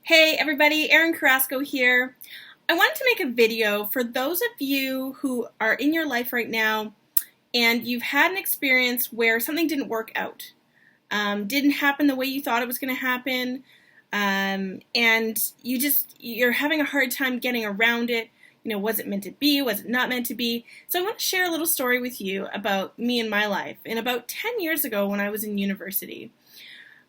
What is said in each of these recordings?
Hey everybody, Erin Carrasco here. I wanted to make a video for those of you who are in your life right now and you've had an experience where something didn't work out, didn't happen the way you thought it was going to happen, and you're having a hard time getting around it. You know, was it meant to be? Was it not meant to be? So I want to share a little story with you about me and my life. And about 10 years ago when I was in university,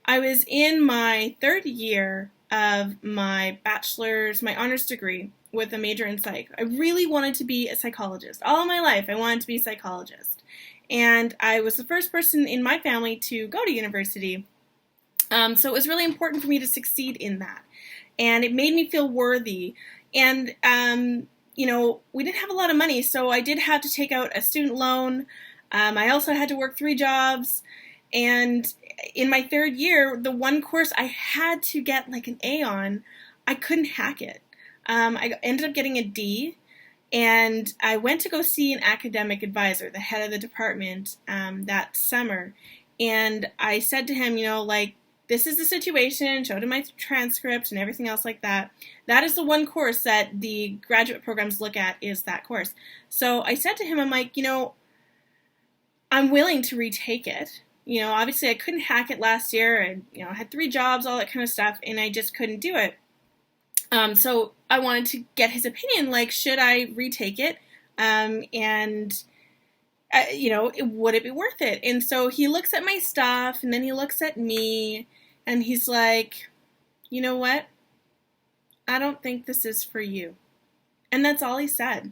I was in my third year of my bachelor's, my honors degree with a major in psych. I really wanted to be a psychologist. All my life I wanted to be a psychologist. And I was the first person in my family to go to university. So it was really important for me to succeed in that. And it made me feel worthy. And, we didn't have a lot of money, so I did have to take out a student loan. I also had to work 3 jobs. And in my third year, the one course I had to get like an A on, I couldn't hack it. I ended up getting a D, and I went to go see an academic advisor, the head of the department, that summer. And I said to him, this is the situation, showed him my transcript and everything else like that. That is the one course that the graduate programs look at, is that course. So I said to him, I'm like, I'm willing to retake it. Obviously I couldn't hack it last year, and, I had 3 jobs, all that kind of stuff, and I just couldn't do it. So I wanted to get his opinion, like, should I retake it? Would it be worth it? And so he looks at my stuff, and then he looks at me, and he's like, you know what? I don't think this is for you. And that's all he said.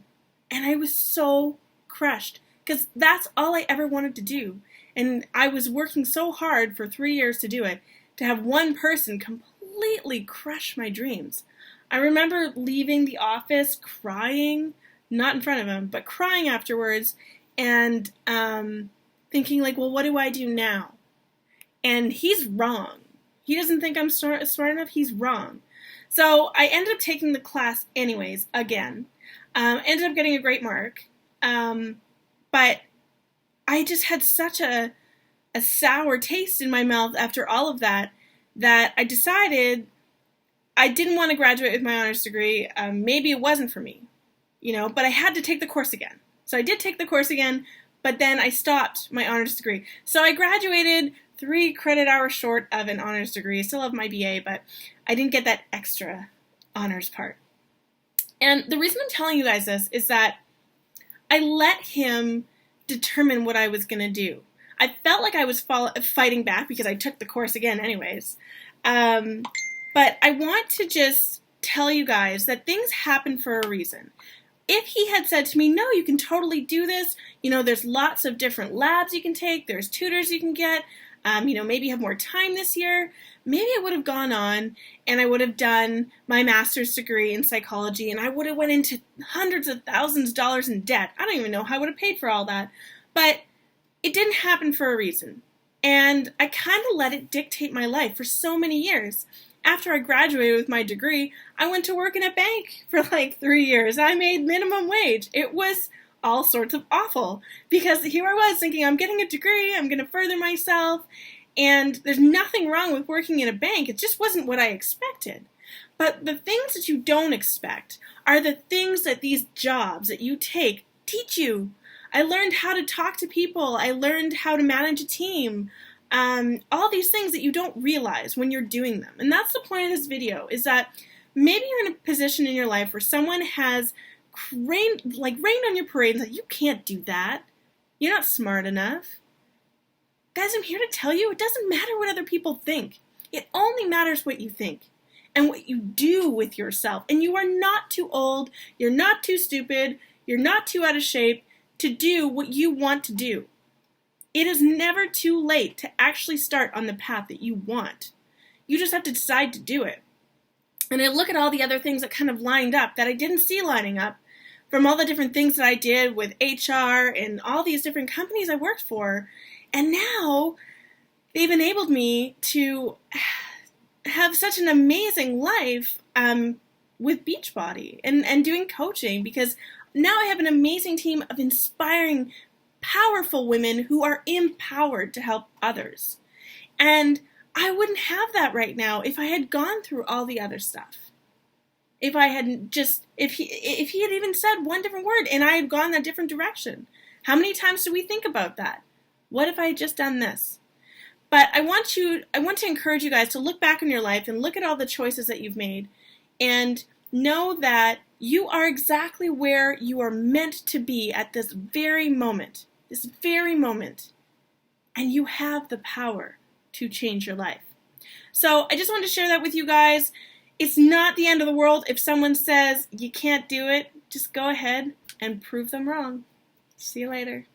And I was so crushed, because that's all I ever wanted to do. And I was working so hard for 3 years to do it, to have one person completely crush my dreams. I remember leaving the office crying, not in front of him, but crying afterwards, and thinking like, well, what do I do now? And he's wrong. He doesn't think I'm smart enough. He's wrong. So I ended up taking the class anyways, again. Ended up getting a great mark. But I just had such a sour taste in my mouth after all of that I decided I didn't want to graduate with my honors degree. Maybe it wasn't for me, but I had to take the course again. So I did take the course again, but then I stopped my honors degree. So I graduated 3 credit hours short of an honors degree. I still have my BA, but I didn't get that extra honors part. And the reason I'm telling you guys this is that I let him determine what I was going to do. I felt like I was fighting back because I took the course again anyways. But I want to just tell you guys that things happen for a reason. If he had said to me, no, you can totally do this, there's lots of different labs you can take, there's tutors you can get, maybe you have more time this year, maybe I would have gone on and I would have done my master's degree in psychology, and I would have went into hundreds of thousands of dollars in debt. I don't even know how I would have paid for all that. But it didn't happen for a reason. And I kind of let it dictate my life for so many years. After I graduated with my degree, I went to work in a bank for like 3 years. I made minimum wage. It was all sorts of awful, because here I was thinking, I'm getting a degree, I'm going to further myself, and there's nothing wrong with working in a bank. It just wasn't what I expected. But the things that you don't expect are the things that these jobs that you take teach you. I learned how to talk to people. I learned how to manage a team. All these things that you don't realize when you're doing them. And that's the point of this video, is that maybe you're in a position in your life where someone has rained on your parade and said, you can't do that. You're not smart enough. Guys, I'm here to tell you, it doesn't matter what other people think. It only matters what you think and what you do with yourself. And you are not too old, you're not too stupid, you're not too out of shape to do what you want to do. It is never too late to actually start on the path that you want. You just have to decide to do it. And I look at all the other things that kind of lined up that I didn't see lining up, from all the different things that I did with HR and all these different companies I worked for. And now they've enabled me to have such an amazing life with Beachbody and doing coaching, because now I have an amazing team of inspiring, powerful women who are empowered to help others. And I wouldn't have that right now if I had gone through all the other stuff. If I hadn't just, if he had even said one different word and I had gone that different direction. How many times do we think about that? What if I had just done this? But I want to encourage you guys to look back in your life and look at all the choices that you've made and know that you are exactly where you are meant to be at this very moment. This very moment. And you have the power to change your life. So I just wanted to share that with you guys. It's not the end of the world if someone says you can't do it. Just go ahead and prove them wrong. See you later.